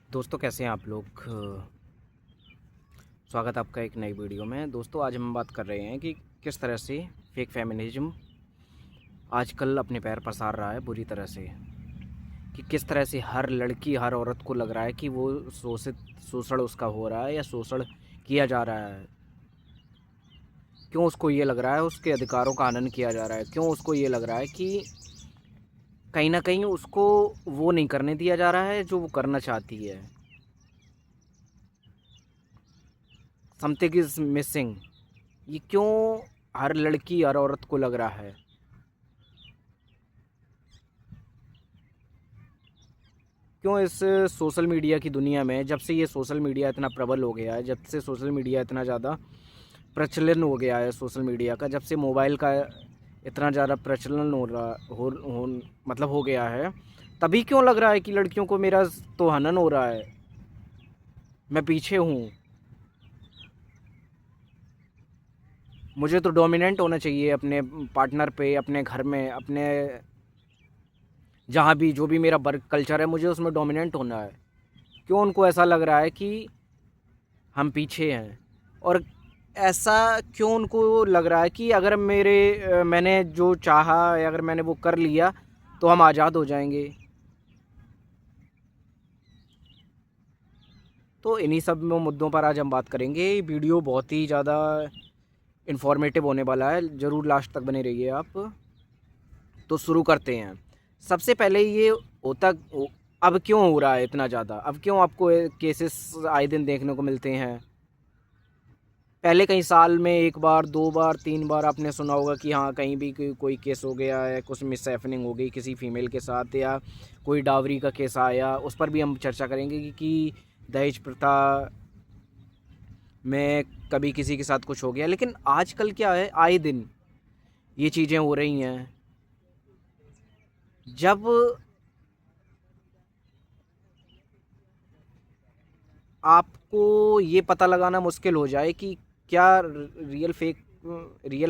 दोस्तों कैसे हैं आप लोग। स्वागत आपका एक नई वीडियो में। दोस्तों आज हम बात कर रहे हैं कि किस तरह से फेक फेमिनिज्म आजकल अपने पैर पसार रहा है बुरी तरह से, कि किस तरह से हर लड़की हर औरत को लग रहा है कि वो शोषण उसका हो रहा है या शोषण किया जा रहा है। क्यों उसको ये लग रहा है उसके अधिकारों का हनन किया जा रहा है, क्यों उसको ये लग रहा है कि कहीं ना कहीं उसको वो नहीं करने दिया जा रहा है जो वो करना चाहती है। Something is missing. ये क्यों हर लड़की हर औरत को लग रहा है? क्यों इस सोशल मीडिया की दुनिया में, जब से ये सोशल मीडिया इतना प्रबल हो गया है, जब से सोशल मीडिया इतना ज़्यादा प्रचलन हो गया है, सोशल मीडिया का जब से मोबाइल का इतना ज़्यादा प्रचलन हो रहा हो मतलब हो गया है, तभी क्यों लग रहा है कि लड़कियों को मेरा तो हनन हो रहा है, मैं पीछे हूँ, मुझे तो डोमिनेंट होना चाहिए अपने पार्टनर पे, अपने घर में, अपने जहाँ भी जो भी मेरा वर्क कल्चर है मुझे उसमें डोमिनेंट होना है। क्यों उनको ऐसा लग रहा है कि हम पीछे हैं? और ऐसा क्यों उनको लग रहा है कि अगर मैंने जो चाहा या अगर मैंने वो कर लिया तो हम आज़ाद हो जाएंगे? तो इन्हीं सब मुद्दों पर आज हम बात करेंगे। वीडियो बहुत ही ज़्यादा इन्फॉर्मेटिव होने वाला है, ज़रूर लास्ट तक बने रहिए आप। तो शुरू करते हैं। सबसे पहले ये होता अब क्यों हो रहा है इतना ज़्यादा? अब क्यों आपको केसेस आए दिन देखने को मिलते हैं? पहले कई साल में एक बार दो बार तीन बार आपने सुना होगा कि हाँ कहीं भी कोई केस हो गया है, कुछ मिस हैपनिंग हो गई किसी फीमेल के साथ, या कोई डावरी का केस आया, उस पर भी हम चर्चा करेंगे कि दहेज प्रथा में कभी किसी के साथ कुछ हो गया। लेकिन आजकल क्या है, आए दिन ये चीज़ें हो रही हैं। जब आपको ये पता लगाना मुश्किल हो जाए कि क्या रियल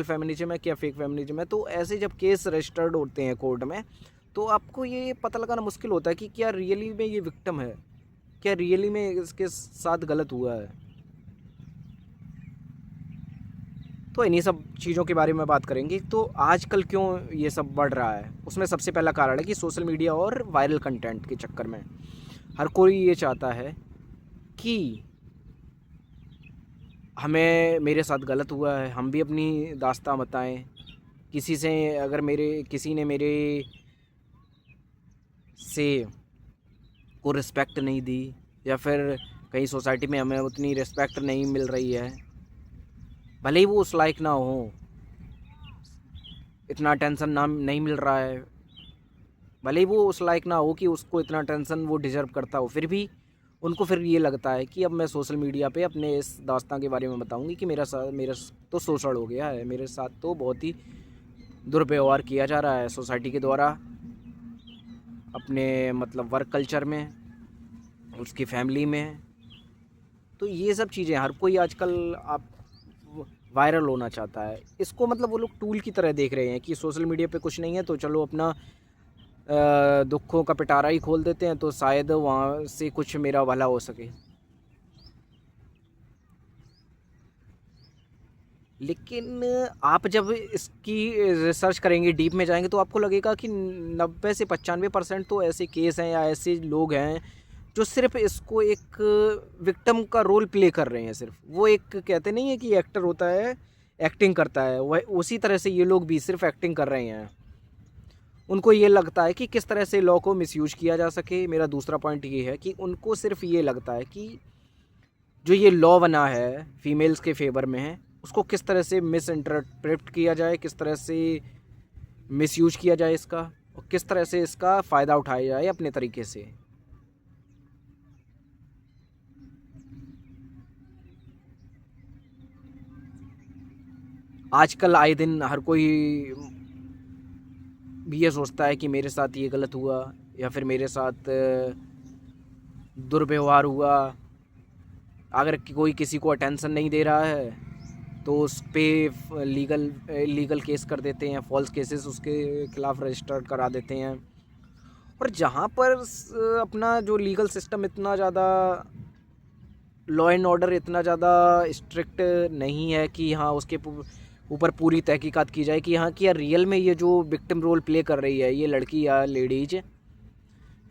फेमिनिज्म है, क्या फेक फेमिनिज्म है, तो ऐसे जब केस रजिस्टर्ड होते हैं कोर्ट में, तो आपको ये पता लगाना मुश्किल होता है कि क्या रियली में ये विक्टिम है, क्या रियली में इसके साथ गलत हुआ है। तो इन्हीं सब चीज़ों के बारे में बात करेंगे। तो आजकल क्यों ये सब बढ़ रहा है, उसमें सबसे पहला कारण है कि सोशल मीडिया और वायरल कंटेंट के चक्कर में हर कोई ये चाहता है कि हमें मेरे साथ गलत हुआ है, हम भी अपनी दास्तां बताएं। किसी से अगर किसी ने मेरे से को रिस्पेक्ट नहीं दी, या फिर कहीं सोसाइटी में हमें उतनी रिस्पेक्ट नहीं मिल रही है, भले ही वो उस लायक ना हो, इतना टेंशन ना नहीं मिल रहा है, भले ही वो उस लायक ना हो कि उसको इतना टेंशन वो डिज़र्व करता हो, फिर भी उनको फिर ये लगता है कि अब मैं सोशल मीडिया पे अपने इस दास्तां के बारे में बताऊंगी कि मेरा तो शोषण हो गया है, मेरे साथ तो बहुत ही दुर्व्यवहार किया जा रहा है सोसाइटी के द्वारा, अपने मतलब वर्क कल्चर में, उसकी फैमिली में। तो ये सब चीज़ें हर कोई आजकल आप वायरल होना चाहता है। इसको मतलब वो लोग टूल की तरह देख रहे हैं कि सोशल मीडिया पे कुछ नहीं है तो चलो अपना दुखों का पिटारा ही खोल देते हैं, तो शायद वहाँ से कुछ मेरा भला हो सके। लेकिन आप जब इसकी रिसर्च करेंगे, डीप में जाएंगे, तो आपको लगेगा कि 90 से 95% तो ऐसे केस हैं या ऐसे लोग हैं जो सिर्फ इसको एक विक्टिम का रोल प्ले कर रहे हैं। सिर्फ वो एक कहते नहीं है कि एक्टर होता है, एक्टिंग करता है, वह उसी तरह से ये लोग भी सिर्फ एक्टिंग कर रहे हैं। उनको ये लगता है कि किस तरह से लॉ को मिसयूज किया जा सके। मेरा दूसरा पॉइंट ये है कि उनको सिर्फ ये लगता है कि जो ये लॉ बना है फीमेल्स के फेवर में है, उसको किस तरह से मिस इंटरप्रेट किया जाए, किस तरह से मिसयूज किया जाए इसका, और किस तरह से इसका फ़ायदा उठाया जाए अपने तरीके से। आजकल आए दिन हर कोई भी ये सोचता है कि मेरे साथ ये गलत हुआ, या फिर मेरे साथ दुर्व्यवहार हुआ। अगर कोई किसी को अटेंशन नहीं दे रहा है तो उस पर लीगल केस कर देते हैं, फॉल्स केसेस उसके खिलाफ रजिस्टर करा देते हैं, और जहाँ पर अपना जो लीगल सिस्टम इतना ज़्यादा, लॉ एंड ऑर्डर इतना ज़्यादा स्ट्रिक्ट नहीं है कि हाँ उसके ऊपर पूरी तहकीकात की जाए कि हाँ क्या रियल में ये जो विक्टिम रोल प्ले कर रही है ये लड़की या लेडीज,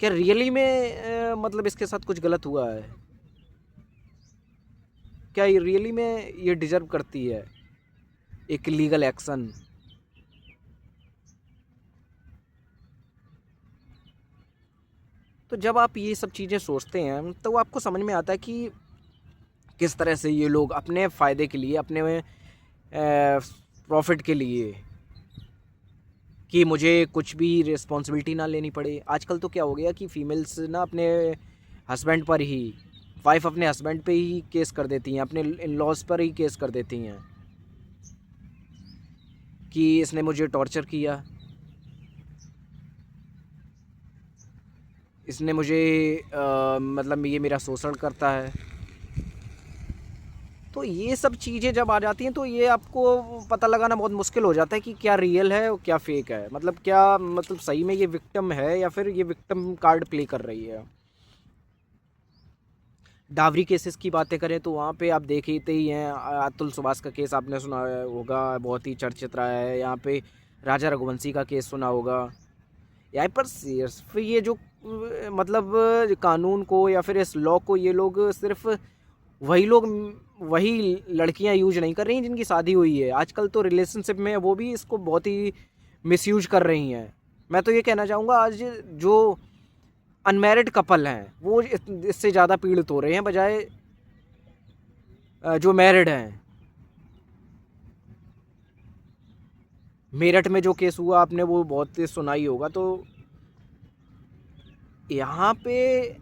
क्या रियली में मतलब इसके साथ कुछ गलत हुआ है, क्या ये रियली में ये डिजर्व करती है एक लीगल एक्शन। तो जब आप ये सब चीज़ें सोचते हैं तो आपको समझ में आता है कि किस तरह से ये लोग अपने फ़ायदे के लिए, अपने प्रॉफिट के लिए, कि मुझे कुछ भी रिस्पॉन्सिबिलिटी ना लेनी पड़े। आजकल तो क्या हो गया कि फ़ीमेल्स ना अपने हस्बैंड पर ही, वाइफ अपने हस्बैंड पे ही केस कर देती हैं, अपने इन लॉज पर ही केस कर देती हैं कि इसने मुझे टॉर्चर किया, इसने मुझे मतलब ये मेरा शोषण करता है। तो ये सब चीज़ें जब आ जाती हैं तो ये आपको पता लगाना बहुत मुश्किल हो जाता है कि क्या रियल है और क्या फेक है, मतलब क्या, मतलब सही में ये विक्टिम है या फिर ये विक्टिम कार्ड प्ले कर रही है। डावरी केसेस की बातें करें तो वहाँ पे आप देखते ही हैं, अतुल सुभाष का केस आपने सुना होगा, बहुत ही चर्चित रहा है। यहाँ पे राजा रघुवंशी का केस सुना होगा। यहाँ पर सिर्फ ये जो मतलब कानून को या फिर इस लॉ को ये लोग सिर्फ वही लोग, वही लड़कियां यूज नहीं कर रही हैं जिनकी शादी हुई है। आजकल तो रिलेशनशिप में वो भी इसको बहुत ही मिसयूज कर रही हैं। मैं तो ये कहना चाहूँगा आज जो अनमैरिड कपल हैं वो इससे ज़्यादा पीड़ित हो रहे हैं बजाय जो मैरिड हैं। मेरठ में जो केस हुआ आपने वो बहुत सुना ही होगा। तो यहाँ पे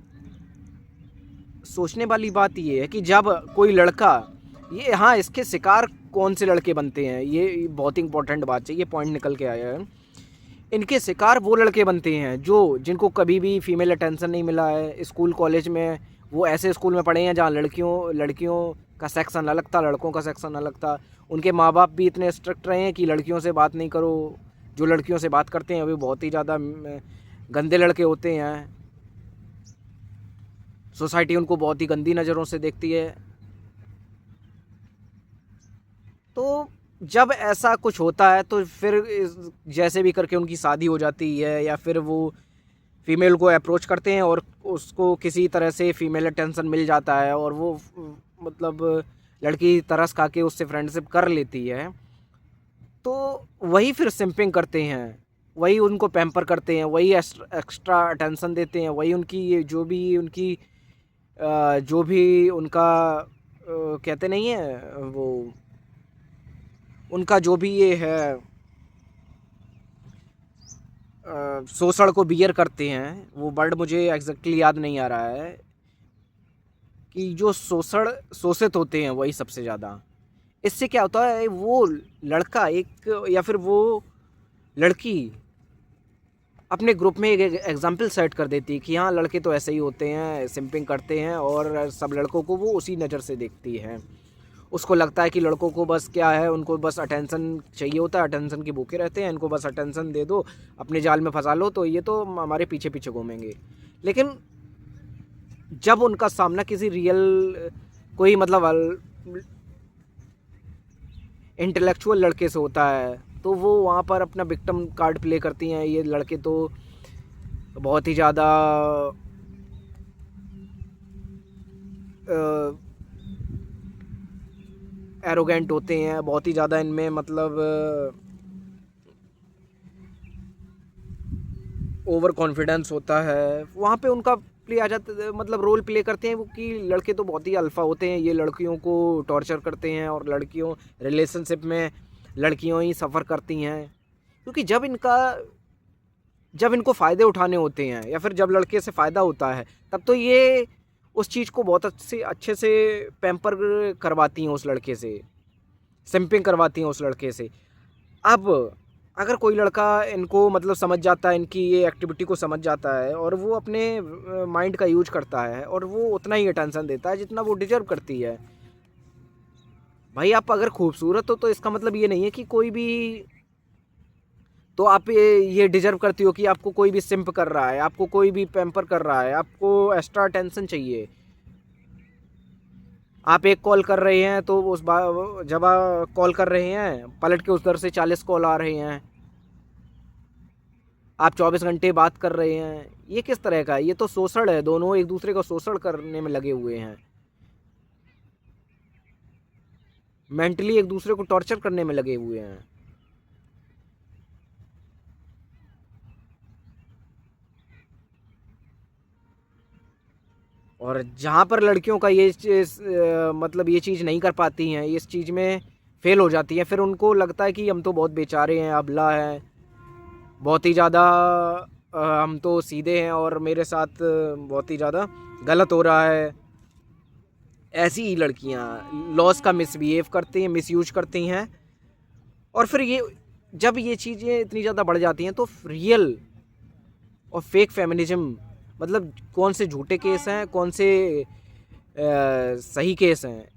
सोचने वाली बात ये है कि जब कोई लड़का, ये हाँ इसके शिकार कौन से लड़के बनते हैं, ये बहुत ही इंपॉर्टेंट बात है, ये पॉइंट निकल के आया है। इनके शिकार वो लड़के बनते हैं जो जिनको कभी भी फीमेल अटेंशन नहीं मिला है स्कूल कॉलेज में। वो ऐसे स्कूल में पढ़े हैं जहाँ लड़कियों का सेक्शन अलग था, लड़कों का सेक्शन अलग था। उनके माँ बाप भी इतने स्ट्रिक्ट रहे हैं कि लड़कियों से बात नहीं करो, जो लड़कियों से बात करते हैं वे बहुत ही ज़्यादा गंदे लड़के होते हैं। सोसाइटी उनको बहुत ही गंदी नज़रों से देखती है। तो जब ऐसा कुछ होता है तो फिर जैसे भी करके उनकी शादी हो जाती है या फिर वो फीमेल को अप्रोच करते हैं और उसको किसी तरह से फीमेल अटेंशन मिल जाता है और वो मतलब लड़की तरस खा के उससे फ्रेंडशिप कर लेती है। तो वही फिर सिंपिंग करते हैं, वही उनको पैम्पर करते हैं, वही एक्स्ट्रा अटेंशन देते हैं, वही उनकी जो भी उनका कहते नहीं है वो, उनका जो भी ये है शोषण को बियर करते हैं। वो वर्ड मुझे एग्जैक्टली याद नहीं आ रहा है कि जो शोषित होते हैं वही सबसे ज़्यादा। इससे क्या होता है, वो लड़का एक या फिर वो लड़की अपने ग्रुप में एक एग्जाम्पल सेट कर देती है कि हाँ लड़के तो ऐसे ही होते हैं, सिंपिंग करते हैं और सब लड़कों को वो उसी नज़र से देखती है। उसको लगता है कि लड़कों को बस क्या है, उनको बस अटेंशन चाहिए होता है, अटेंशन के भूखे रहते हैं, इनको बस अटेंशन दे दो, अपने जाल में फंसा लो तो ये तो हमारे पीछे पीछे घूमेंगे। लेकिन जब उनका सामना किसी रियल कोई मतलब इंटेलेक्चुअल लड़के से होता है तो वो वहाँ पर अपना विक्टिम कार्ड प्ले करती हैं। ये लड़के तो बहुत ही ज़्यादा एरोगेंट होते हैं, बहुत ही ज़्यादा इनमें मतलब ओवर कॉन्फिडेंस होता है। वहाँ पे उनका प्ले आ जाता, मतलब रोल प्ले करते हैं वो कि लड़के तो बहुत ही अल्फ़ा होते हैं, ये लड़कियों को टॉर्चर करते हैं और लड़कियों रिलेशनशिप में लड़कियों ही सफ़र करती हैं। क्योंकि जब इनको फ़ायदे उठाने होते हैं या फिर जब लड़के से फ़ायदा होता है तब तो ये उस चीज़ को बहुत अच्छे से पैम्पर करवाती हैं उस लड़के से, सिंपिंग करवाती हैं उस लड़के से। अब अगर कोई लड़का इनको मतलब समझ जाता है, इनकी ये एक्टिविटी को समझ जाता है और वो अपने माइंड का यूज करता है और वो उतना ही अटेंशन देता है जितना वो डिजर्व करती है। भाई आप अगर खूबसूरत हो तो इसका मतलब ये नहीं है कि कोई भी तो आप ये डिजर्व करती हो कि आपको कोई भी सिंप कर रहा है, आपको कोई भी पैम्पर कर रहा है, आपको एक्स्ट्रा अटेंशन चाहिए। आप एक कॉल कर रहे हैं तो जब आप कॉल कर रहे हैं पलट के उधर से 40 कॉल आ रहे हैं, आप 24 घंटे बात कर रहे हैं। ये किस तरह का है? ये तो शोषण है, दोनों एक दूसरे को शोषण करने में लगे हुए हैं, मेंटली एक दूसरे को टॉर्चर करने में लगे हुए हैं। और जहाँ पर लड़कियों का मतलब ये चीज़ नहीं कर पाती हैं, इस चीज़ में फेल हो जाती हैं, फिर उनको लगता है कि हम तो बहुत बेचारे हैं, अबला हैं, बहुत ही ज़्यादा हम तो सीधे हैं और मेरे साथ बहुत ही ज़्यादा गलत हो रहा है। ऐसी ही लड़कियाँ लॉस का मिसबिहेव करती हैं, मिसयूज करती हैं। और फिर ये जब ये चीज़ें इतनी ज़्यादा बढ़ जाती हैं तो रियल और फेक फेमिनिज्म, मतलब कौन से झूठे केस हैं, कौन से सही केस हैं,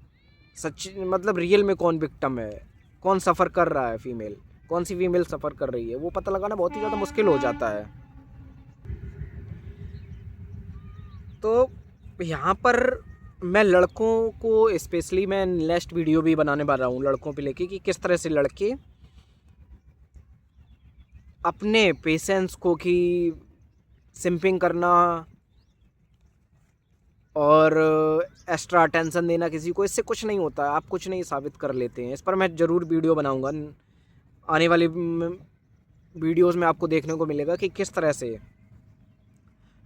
सच मतलब रियल में कौन विक्टिम है, कौन सफ़र कर रहा है, फीमेल कौन सी फीमेल सफ़र कर रही है, वो पता लगाना बहुत ही ज़्यादा मुश्किल हो जाता है। तो यहाँ पर मैं लड़कों को स्पेशली मैं नेक्स्ट वीडियो भी बनाने वाला हूँ लड़कों पे लेके, कि किस तरह से लड़के अपने पेशेंस को कि सिंपिंग करना और एक्स्ट्रा अटेंशन देना किसी को, इससे कुछ नहीं होता है, आप कुछ नहीं साबित कर लेते हैं। इस पर मैं ज़रूर वीडियो बनाऊंगा, आने वाली वीडियोस में आपको देखने को मिलेगा कि किस तरह से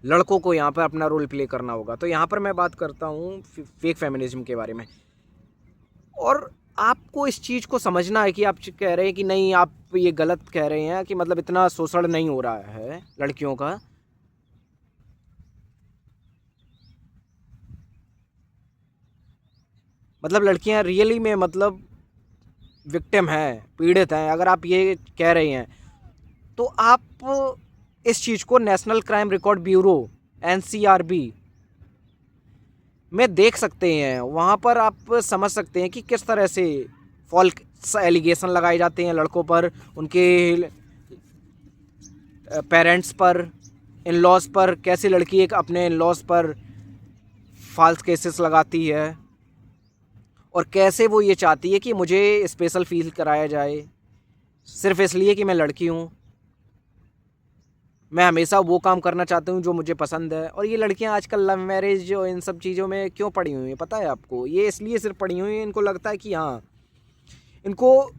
लड़कों को यहाँ पर अपना रोल प्ले करना होगा। तो यहाँ पर मैं बात करता हूँ फेक फेमिनिज्म के बारे में, और आपको इस चीज़ को समझना है कि आप कह रहे हैं कि नहीं, आप ये गलत कह रहे हैं कि मतलब इतना शोषण नहीं हो रहा है लड़कियों का। मतलब लड़कियां रियली में मतलब विक्टिम हैं, पीड़ित हैं, अगर आप ये कह रहे हैं तो आप इस चीज़ को national crime record bureau NCRB में देख सकते हैं। वहाँ पर आप समझ सकते हैं कि किस तरह से फॉल्स एलिगेशन लगाए जाते हैं लड़कों पर, उनके पेरेंट्स पर, इन लॉज पर, कैसे लड़की एक अपने इन लॉज पर फॉल्स केसेस लगाती है और कैसे वो ये चाहती है कि मुझे स्पेशल फील कराया जाए सिर्फ इसलिए कि मैं लड़की हूँ। मैं हमेशा वो काम करना चाहती हूँ जो मुझे पसंद है। और ये लड़कियाँ आजकल लव मैरिज और इन सब चीज़ों में क्यों पड़ी हुई हैं पता है आपको? ये इसलिए सिर्फ पड़ी हुई हैं, इनको लगता है कि हाँ, इनको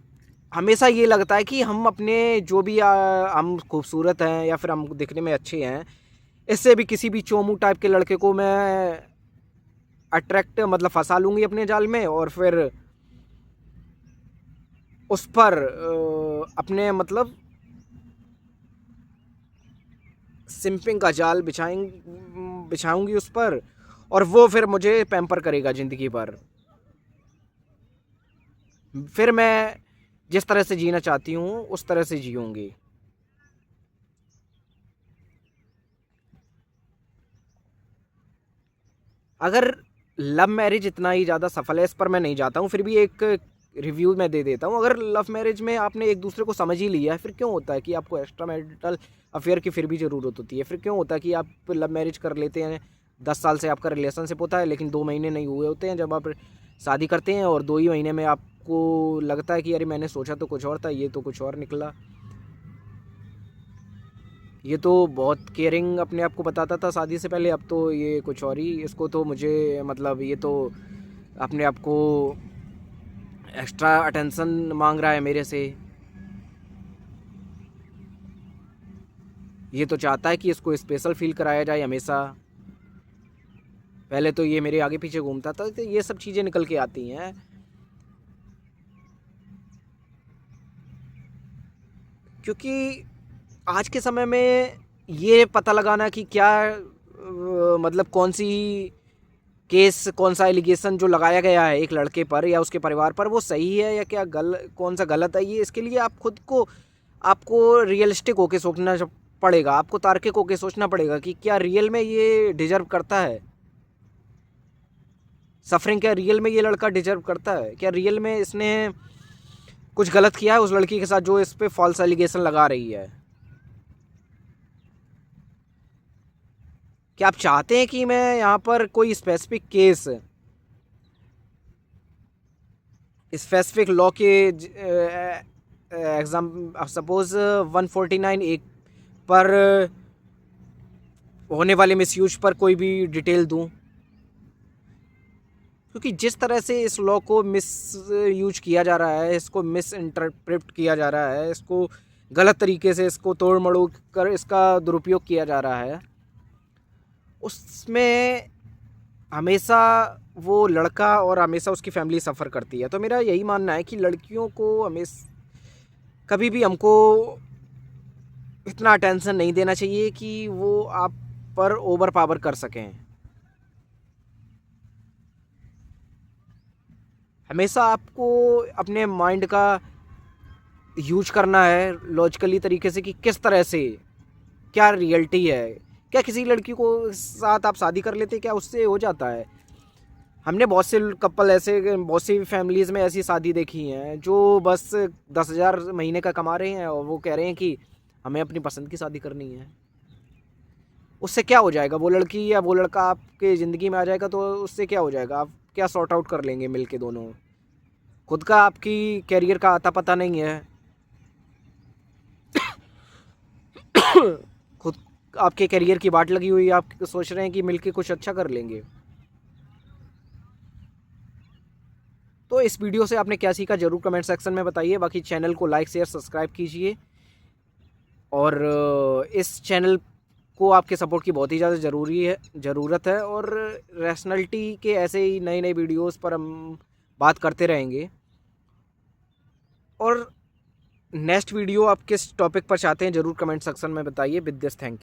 हमेशा ये लगता है कि हम अपने जो भी हम खूबसूरत हैं या फिर हम दिखने में अच्छे हैं, इससे भी किसी भी चोमू टाइप के लड़के को मैं अट्रैक्ट मतलब फंसा लूँगी अपने जाल में, और फिर उस पर अपने मतलब सिंपिंग का जाल बिछाऊंगी उस पर, और वो फिर मुझे पैम्पर करेगा ज़िंदगी भर। फिर मैं जिस तरह से जीना चाहती हूँ उस तरह से जीऊँगी। अगर लव मैरिज इतना ही ज़्यादा सफल है, इस पर मैं नहीं जाता हूँ, फिर भी एक रिव्यू मैं दे देता हूँ। अगर लव मैरिज में आपने एक दूसरे को समझ ही लिया है, फिर क्यों होता है कि आपको एक्स्ट्रा मैरिटल अफेयर की फिर भी ज़रूरत होती है? फिर क्यों होता है कि आप लव मैरिज कर लेते हैं, 10 साल से आपका रिलेशनशिप होता है, लेकिन 2 महीने नहीं हुए होते हैं जब आप शादी करते हैं, और 2 ही महीने में आपको लगता है कि अरे मैंने सोचा तो कुछ और था, ये तो कुछ और निकला। ये तो बहुत केयरिंग अपने आप को बताता था शादी से पहले, अब तो ये कुछ और ही, इसको तो मुझे मतलब ये तो अपने आप को एक्स्ट्रा अटेंशन मांग रहा है मेरे से। ये तो चाहता है कि इसको स्पेशल फील कराया जाए हमेशा। पहले तो ये मेरे आगे पीछे घूमता था, तो ये सब चीज़ें निकल के आती हैं। क्योंकि आज के समय में ये पता लगाना कि क्या मतलब कौन सी केस, कौन सा एलिगेशन जो लगाया गया है एक लड़के पर या उसके परिवार पर, वो सही है या क्या कौन सा गलत है, ये इसके लिए आप खुद को आपको रियलिस्टिक होके सोचना पड़ेगा, आपको तार्किक होके सोचना पड़ेगा कि क्या रियल में ये डिजर्व करता है सफरिंग, क्या रियल में ये लड़का डिजर्व करता है, क्या रियल में इसने कुछ गलत किया है उस लड़की के साथ जो इस पे फॉल्स एलिगेशन लगा रही है। क्या आप चाहते हैं कि मैं यहाँ पर कोई स्पेसिफिक केस, स्पेसिफिक लॉ के एग्जाम, सपोज 149 एक पर होने वाले मिसयूज पर कोई भी डिटेल दूं? क्योंकि जिस तरह से इस लॉ को मिस यूज किया जा रहा है, इसको मिस इंटरप्रेट किया जा रहा है, इसको गलत तरीके से इसको तोड़ मड़ोड़ कर इसका दुरुपयोग किया जा रहा है, उसमें हमेशा वो लड़का और हमेशा उसकी फैमिली सफ़र करती है। तो मेरा यही मानना है कि लड़कियों को हमेशा कभी भी हमको इतना अटेंशन नहीं देना चाहिए कि वो आप पर ओवर पावर कर सकें। हमेशा आपको अपने माइंड का यूज करना है लॉजिकली तरीके से कि किस तरह से, क्या रियलिटी है। क्या किसी लड़की को साथ आप शादी कर लेते, क्या उससे हो जाता है? हमने बहुत से कपल ऐसे, बहुत सी फैमिलीज़ में ऐसी शादी देखी हैं जो बस 10,000 महीने का कमा रहे हैं और वो कह रहे हैं कि हमें अपनी पसंद की शादी करनी है। उससे क्या हो जाएगा? वो लड़की या वो लड़का आपके ज़िंदगी में आ जाएगा तो उससे क्या हो जाएगा? आप क्या सॉर्ट आउट कर लेंगे मिल के दोनों? खुद का आपकी कैरियर का आता पता नहीं है, खुद आपके कैरियर की बाट लगी हुई है, आप सोच रहे हैं कि मिल के कुछ अच्छा कर लेंगे। तो इस वीडियो से आपने क्या सीखा ज़रूर कमेंट सेक्शन में बताइए। बाकी चैनल को लाइक शेयर सब्सक्राइब कीजिए और इस चैनल को आपके सपोर्ट की बहुत ही ज़्यादा ज़रूरत है और रैशनैलिटी के ऐसे ही नए नए वीडियोस पर हम बात करते रहेंगे। और नेक्स्ट वीडियो आप किस टॉपिक पर चाहते हैं ज़रूर कमेंट सेक्शन में बताइए। With this, thank you.